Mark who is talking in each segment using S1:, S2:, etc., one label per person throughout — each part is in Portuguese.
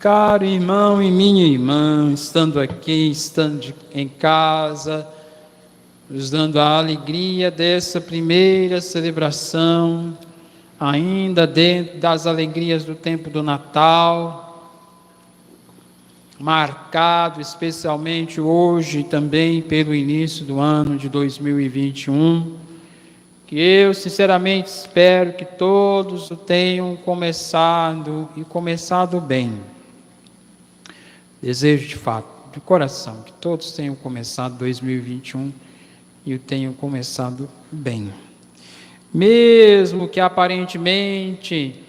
S1: Caro irmão e minha irmã, estando aqui, estando em casa, nos dando a alegria dessa primeira celebração, ainda dentro das alegrias do tempo do Natal, marcado especialmente hoje também pelo início do ano de 2021, que eu sinceramente espero que todos o tenham começado e começado bem. Desejo de fato, de coração, que todos tenham começado 2021 e o tenham começado bem. Mesmo que aparentemente,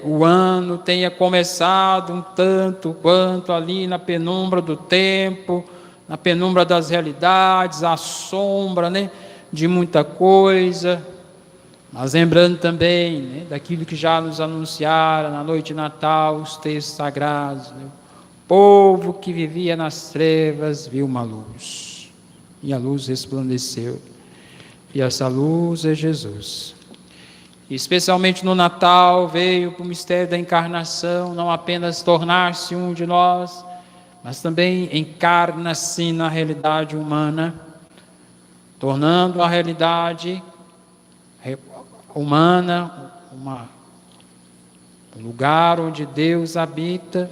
S1: o ano tenha começado um tanto quanto ali na penumbra do tempo, na penumbra das realidades, à sombra, de muita coisa, mas lembrando também, daquilo que já nos anunciaram na noite de Natal, os textos sagrados, O povo que vivia nas trevas viu uma luz, e a luz resplandeceu, e essa luz é Jesus. E especialmente no Natal veio para o mistério da encarnação, não apenas tornar-se um de nós, mas também encarna-se na realidade humana, tornando a realidade humana um lugar onde Deus habita,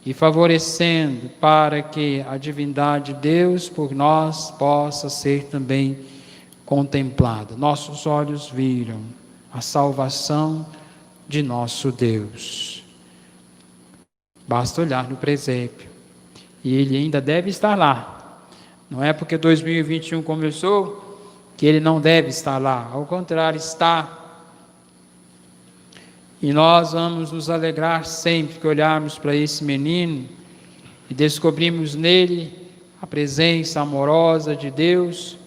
S1: e favorecendo para que a divindade de Deus por nós possa ser também contemplada. Nossos olhos viram a salvação de nosso Deus. Basta olhar no presépio, e ele ainda deve estar lá. Não é porque 2021 começou que ele não deve estar lá, ao contrário, está. E nós vamos nos alegrar sempre que olharmos para esse menino e descobrimos nele a presença amorosa de Deus,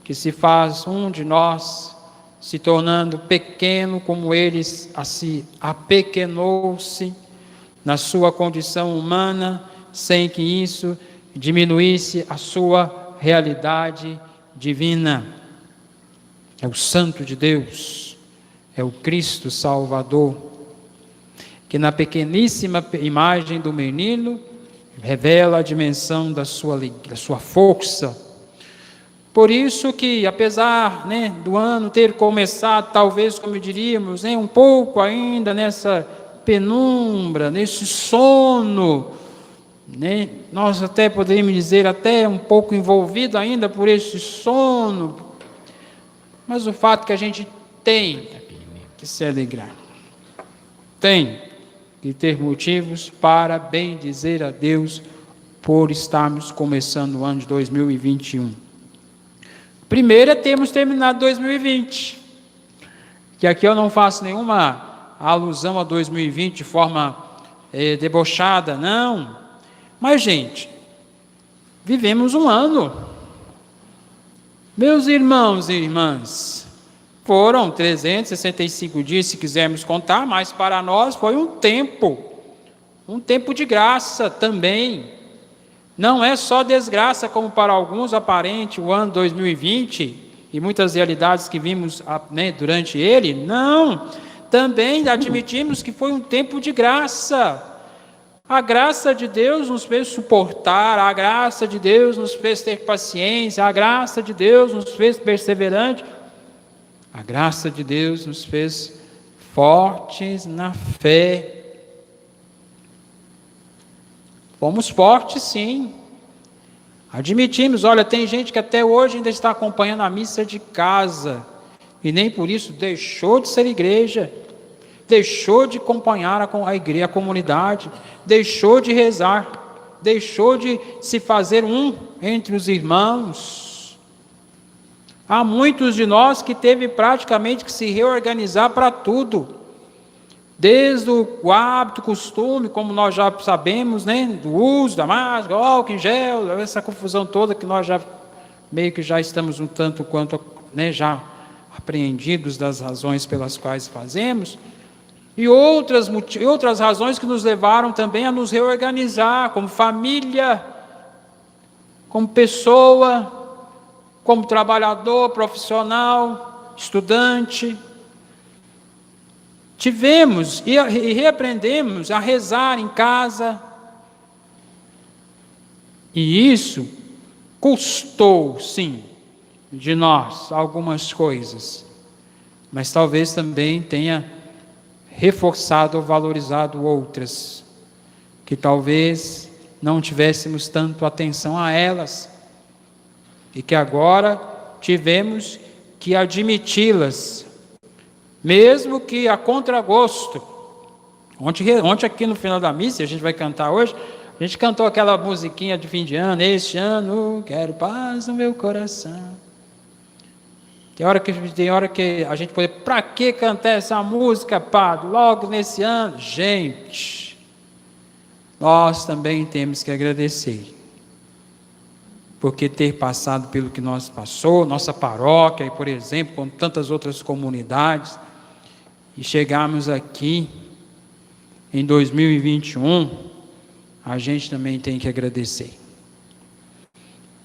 S1: que se faz um de nós, se tornando pequeno como ele se apequenou-se na sua condição humana, sem que isso diminuísse a sua realidade divina. É o Santo de Deus. É o Cristo Salvador, que na pequeníssima imagem do menino revela a dimensão da sua força. Por isso que, apesar do ano ter começado, talvez, como diríamos, um pouco ainda nessa penumbra, nesse sono, nós até poderíamos dizer, até um pouco envolvido ainda por esse sono, mas o fato que a gente tem que se alegrar, tem que ter motivos para bem dizer a Deus por estarmos começando o ano de 2021. Primeiro é termos terminado 2020, que aqui eu não faço nenhuma alusão a 2020 de forma debochada, não, mas gente, vivemos um ano, meus irmãos e irmãs. Foram 365 dias, se quisermos contar, mas para nós foi um tempo de graça também. Não é só desgraça, como para alguns aparente o ano 2020, e muitas realidades que vimos durante ele, não. Também admitimos que foi um tempo de graça. A graça de Deus nos fez suportar, a graça de Deus nos fez ter paciência, a graça de Deus nos fez perseverante. A graça de Deus nos fez fortes na fé. Fomos fortes, sim. Admitimos, olha, tem gente que até hoje ainda está acompanhando a missa de casa, e nem por isso deixou de ser igreja, deixou de acompanhar a igreja, a comunidade, deixou de rezar, deixou de se fazer um entre os irmãos. Há muitos de nós que teve praticamente que se reorganizar para tudo, desde o hábito, costume, como nós já sabemos, do uso da máscara, álcool em gel, essa confusão toda que nós já meio que já estamos um tanto quanto já apreendidos das razões pelas quais fazemos, e outras razões que nos levaram também a nos reorganizar como família, como pessoa, como trabalhador, profissional, estudante. tivemos e reaprendemos a rezar em casa, e isso custou, sim, de nós algumas coisas, mas talvez também tenha reforçado ou valorizado outras, que talvez não tivéssemos tanto atenção a elas, e que agora tivemos que admiti-las, mesmo que a contragosto. Ontem aqui no final da missa, a gente vai cantar hoje, a gente cantou aquela musiquinha de fim de ano: este ano quero paz no meu coração. Tem hora que a gente pode, para que cantar essa música, padre, logo nesse ano? Gente, nós também temos que agradecer, porque ter passado pelo que nós passou, nossa paróquia, por exemplo, com tantas outras comunidades, e chegarmos aqui em 2021, a gente também tem que agradecer.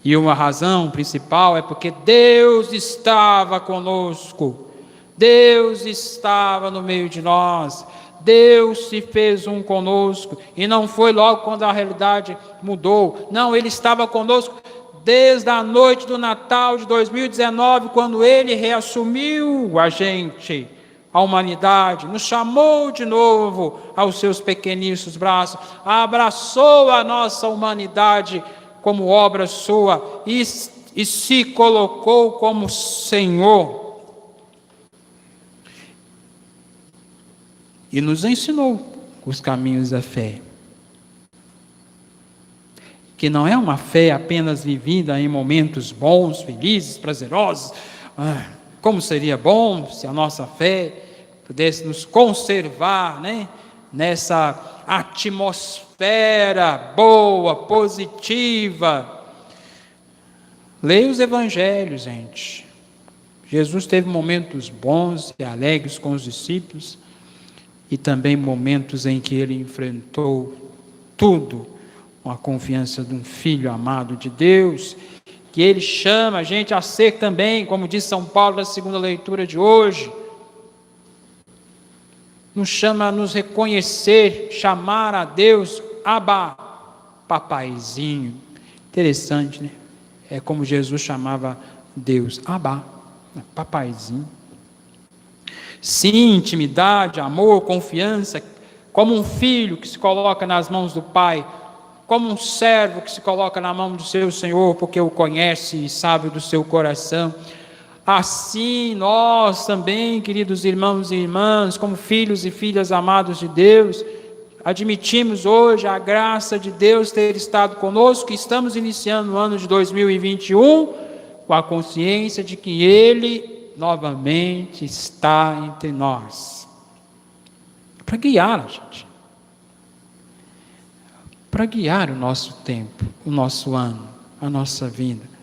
S1: E uma razão principal é porque Deus estava conosco, Deus estava no meio de nós, Deus se fez um conosco, e não foi logo quando a realidade mudou, não, Ele estava conosco desde a noite do Natal de 2019, quando Ele reassumiu a gente, a humanidade, nos chamou de novo aos seus pequeninos braços, abraçou a nossa humanidade como obra sua e se colocou como Senhor. E nos ensinou os caminhos da fé. Que não é uma fé apenas vivida em momentos bons, felizes, prazerosos. Como seria bom se a nossa fé pudesse nos conservar, né, nessa atmosfera boa, positiva. Leia os evangelhos, gente. Jesus teve momentos bons e alegres com os discípulos, e também momentos em que ele enfrentou tudo com a confiança de um filho amado de Deus, que ele chama a gente a ser também, como diz São Paulo na segunda leitura de hoje, nos chama a nos reconhecer, chamar a Deus, Abba, papaizinho. Interessante, né? É como Jesus chamava Deus, Abba, papaizinho. Sim, intimidade, amor, confiança, como um filho que se coloca nas mãos do Pai, como um servo que se coloca na mão do seu Senhor, porque o conhece e sabe do seu coração. Assim nós também, queridos irmãos e irmãs, como filhos e filhas amados de Deus, admitimos hoje a graça de Deus ter estado conosco, e estamos iniciando o ano de 2021 com a consciência de que Ele novamente está entre nós, para guiar a gente, para guiar o nosso tempo, o nosso ano, a nossa vida.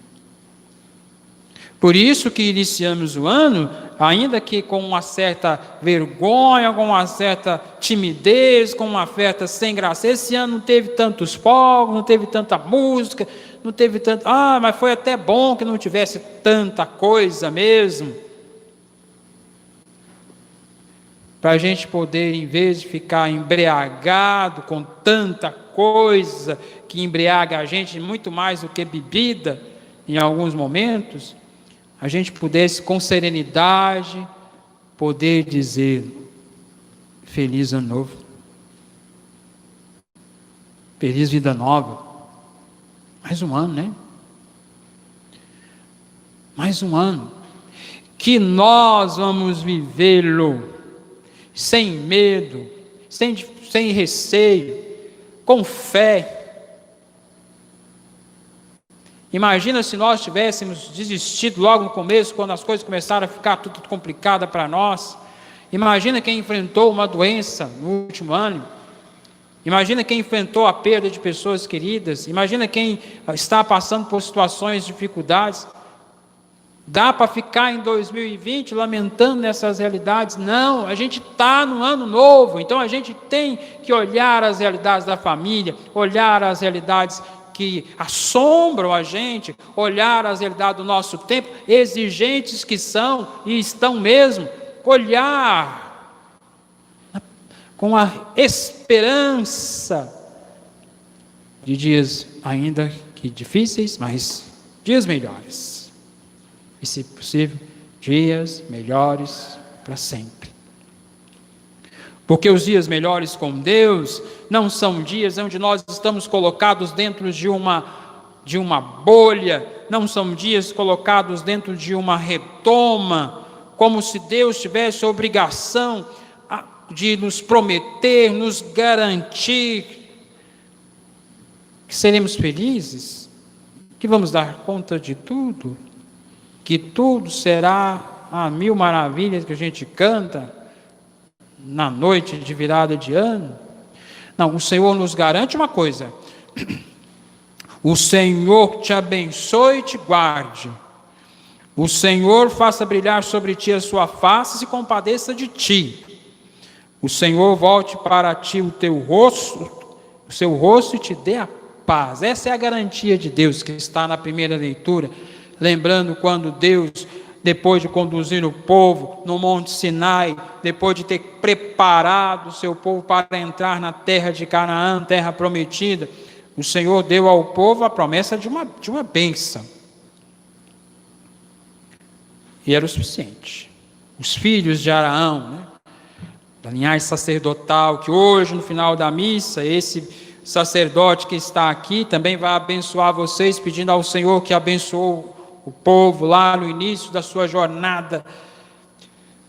S1: Por isso que iniciamos o ano, ainda que com uma certa vergonha, com uma certa timidez, com uma certa sem graça. Esse ano não teve tantos fogos, não teve tanta música, não teve tanto... mas foi até bom que não tivesse tanta coisa mesmo. Para a gente poder, em vez de ficar embriagado com tanta coisa que embriaga a gente muito mais do que bebida, em alguns momentos, a gente pudesse com serenidade poder dizer: feliz ano novo, feliz vida nova. Mais um ano, né? Mais um ano que nós vamos vivê-lo sem medo, sem receio, com fé. Imagina se nós tivéssemos desistido logo no começo, quando as coisas começaram a ficar tudo complicada para nós. Imagina quem enfrentou uma doença no último ano. Imagina quem enfrentou a perda de pessoas queridas. Imagina quem está passando por situações de dificuldades. Dá para ficar em 2020 lamentando nessas realidades? Não, a gente está no ano novo, então a gente tem que olhar as realidades da família, olhar as realidades que assombram a gente, olhar as realidades do nosso tempo, exigentes que são e estão mesmo, olhar com a esperança de dias ainda que difíceis, mas dias melhores. E, se possível, dias melhores para sempre. Porque os dias melhores com Deus não são dias onde nós estamos colocados dentro de uma bolha, não são dias colocados dentro de uma redoma, como se Deus tivesse a obrigação de nos prometer, nos garantir que seremos felizes, que vamos dar conta de tudo, que tudo será a mil maravilhas que a gente canta na noite de virada de ano. Não, o Senhor nos garante uma coisa: o Senhor te abençoe e te guarde, o Senhor faça brilhar sobre ti a sua face e se compadeça de ti, o Senhor volte para ti o seu rosto e te dê a paz. Essa é a garantia de Deus que está na primeira leitura, lembrando quando Deus, depois de conduzir o povo no Monte Sinai, depois de ter preparado o seu povo para entrar na terra de Canaã, terra prometida, o Senhor deu ao povo a promessa de uma bênção. E era o suficiente. Os filhos de Araão, da linhagem sacerdotal, que hoje, no final da missa, esse sacerdote que está aqui também vai abençoar vocês, pedindo ao Senhor que abençoou o povo lá no início da sua jornada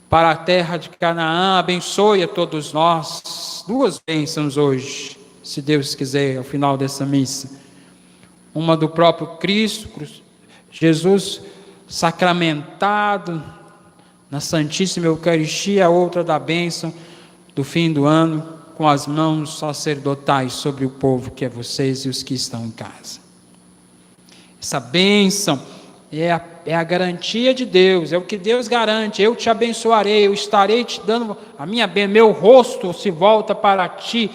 S1: para a terra de Canaã. Abençoe a todos nós. Duas bênçãos hoje, se Deus quiser, ao final dessa missa. Uma do próprio Cristo, Jesus sacramentado na Santíssima Eucaristia, a outra da bênção do fim do ano, com as mãos sacerdotais sobre o povo, que é vocês e os que estão em casa. Essa bênção é a garantia de Deus, é o que Deus garante: eu te abençoarei, eu estarei te dando a minha bênção, meu rosto se volta para ti,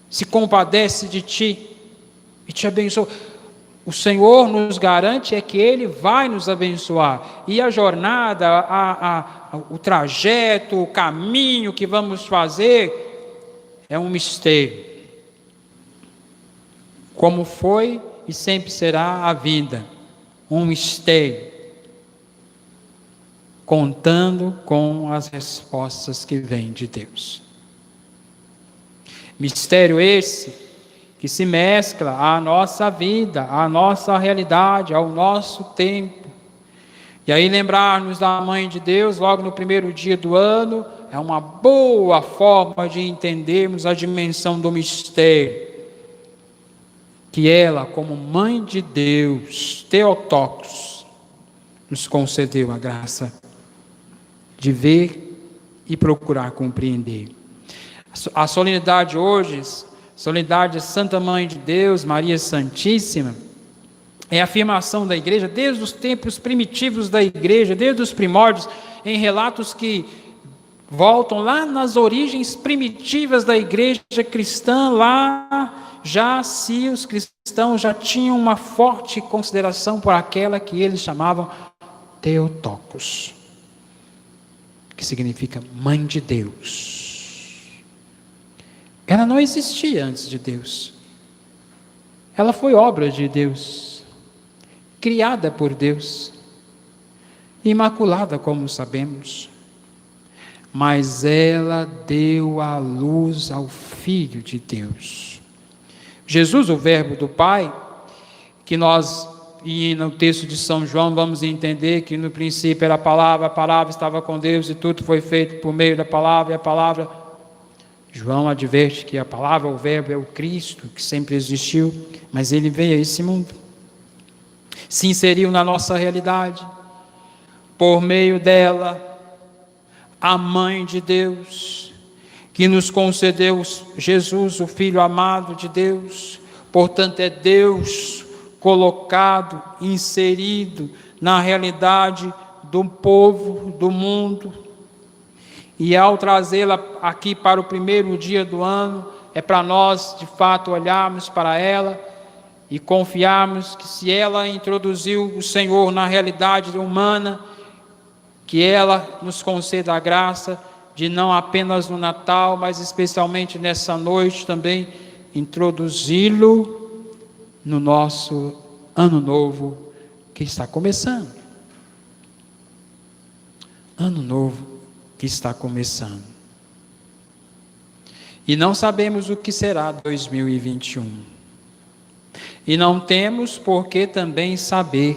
S1: se compadece de ti e te abençoa. O Senhor nos garante é que Ele vai nos abençoar, e a jornada, o trajeto, o caminho que vamos fazer é um mistério, como foi e sempre será a vida, um mistério, contando com as respostas que vêm de Deus. Mistério esse que se mescla à nossa vida, à nossa realidade, ao nosso tempo. E aí lembrar-nos da Mãe de Deus logo no primeiro dia do ano é uma boa forma de entendermos a dimensão do mistério, que ela, como Mãe de Deus, Theotokos, nos concedeu a graça de ver e procurar compreender. A solenidade hoje, solenidade de Santa Mãe de Deus, Maria Santíssima, é a afirmação da igreja desde os tempos primitivos da igreja, desde os primórdios, em relatos que voltam lá nas origens primitivas da igreja cristã. Lá já se os cristãos já tinham uma forte consideração por aquela que eles chamavam Theotokos, que significa Mãe de Deus. Ela não existia antes de Deus. Ela foi obra de Deus, criada por Deus, imaculada, como sabemos. Mas ela deu a luz ao Filho de Deus. Jesus, o Verbo do Pai, que nós, e no texto de São João, vamos entender que no princípio era a palavra estava com Deus e tudo foi feito por meio da palavra, e a palavra, João adverte que a palavra, o Verbo, é o Cristo, que sempre existiu, mas ele veio a esse mundo, se inseriu na nossa realidade, por meio dela, a Mãe de Deus, que nos concedeu Jesus, o Filho amado de Deus. Portanto, é Deus colocado, inserido na realidade do povo, do mundo. E ao trazê-la aqui para o primeiro dia do ano, é para nós, de fato, olharmos para ela e confiarmos que se ela introduziu o Senhor na realidade humana, que ela nos conceda a graça de não apenas no Natal, mas especialmente nessa noite também, introduzi-lo no nosso ano novo que está começando. Ano novo que está começando. E não sabemos o que será 2021. E não temos por que também saber.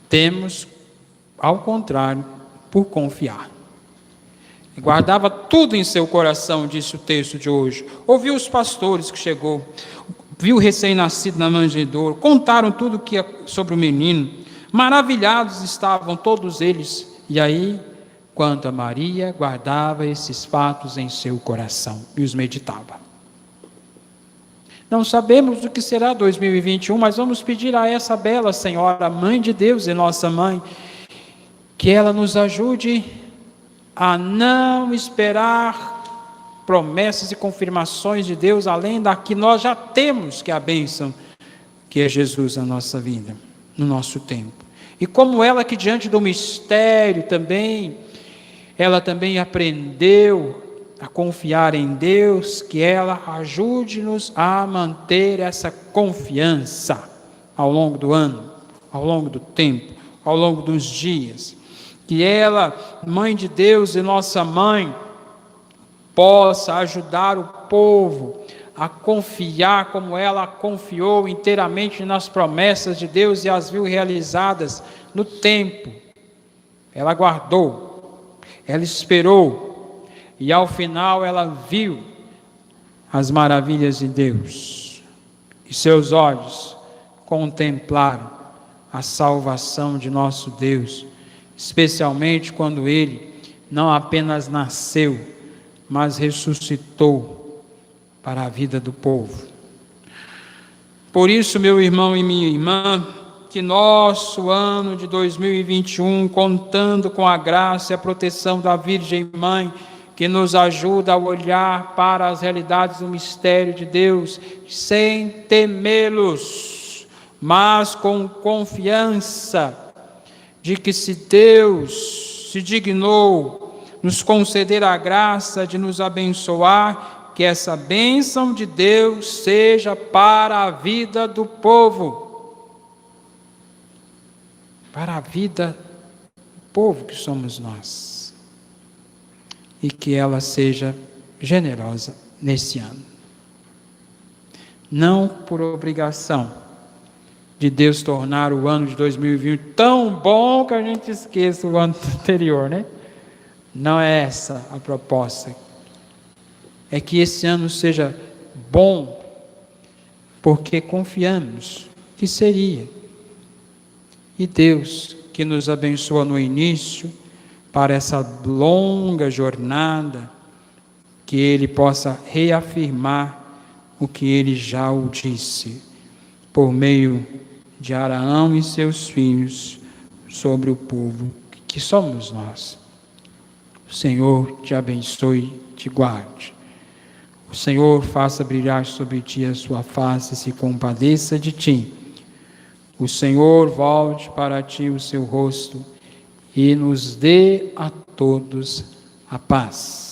S1: Temos, ao contrário, por confiar. E guardava tudo em seu coração, disse o texto de hoje. Ouviu os pastores que chegou, viu o recém-nascido na manjedoura, contaram tudo sobre o menino. Maravilhados estavam todos eles. E aí, quanto a Maria, guardava esses fatos em seu coração e os meditava. Não sabemos o que será 2021, mas vamos pedir a essa bela Senhora, Mãe de Deus e nossa Mãe, que ela nos ajude a não esperar promessas e confirmações de Deus, além da que nós já temos, que é a bênção, que é Jesus na nossa vida, no nosso tempo. E como ela que diante do mistério também, ela também aprendeu a confiar em Deus, que ela ajude-nos a manter essa confiança ao longo do ano, ao longo do tempo, ao longo dos dias. Que ela, Mãe de Deus e nossa Mãe, possa ajudar o povo a confiar como ela confiou inteiramente nas promessas de Deus e as viu realizadas no tempo. Ela guardou, ela esperou, e ao final ela viu as maravilhas de Deus, e seus olhos contemplaram a salvação de nosso Deus, especialmente quando Ele não apenas nasceu, mas ressuscitou para a vida do povo. Por isso, meu irmão e minha irmã, que nosso ano de 2021, contando com a graça e a proteção da Virgem Mãe, que nos ajuda a olhar para as realidades do mistério de Deus, sem temê-los, mas com confiança de que se Deus se dignou nos conceder a graça de nos abençoar, que essa bênção de Deus seja para a vida do povo, para a vida do povo que somos nós. E que ela seja generosa nesse ano. Não por obrigação de Deus tornar o ano de 2020 tão bom que a gente esqueça o ano anterior, né? Não é essa a proposta. É que esse ano seja bom, porque confiamos que seria. E Deus, que nos abençoa no início, para essa longa jornada, que Ele possa reafirmar o que Ele já o disse, por meio de Araão e seus filhos, sobre o povo que somos nós. O Senhor te abençoe e te guarde. O Senhor faça brilhar sobre ti a sua face e se compadeça de ti. O Senhor volte para ti o seu rosto e nos dê a todos a paz.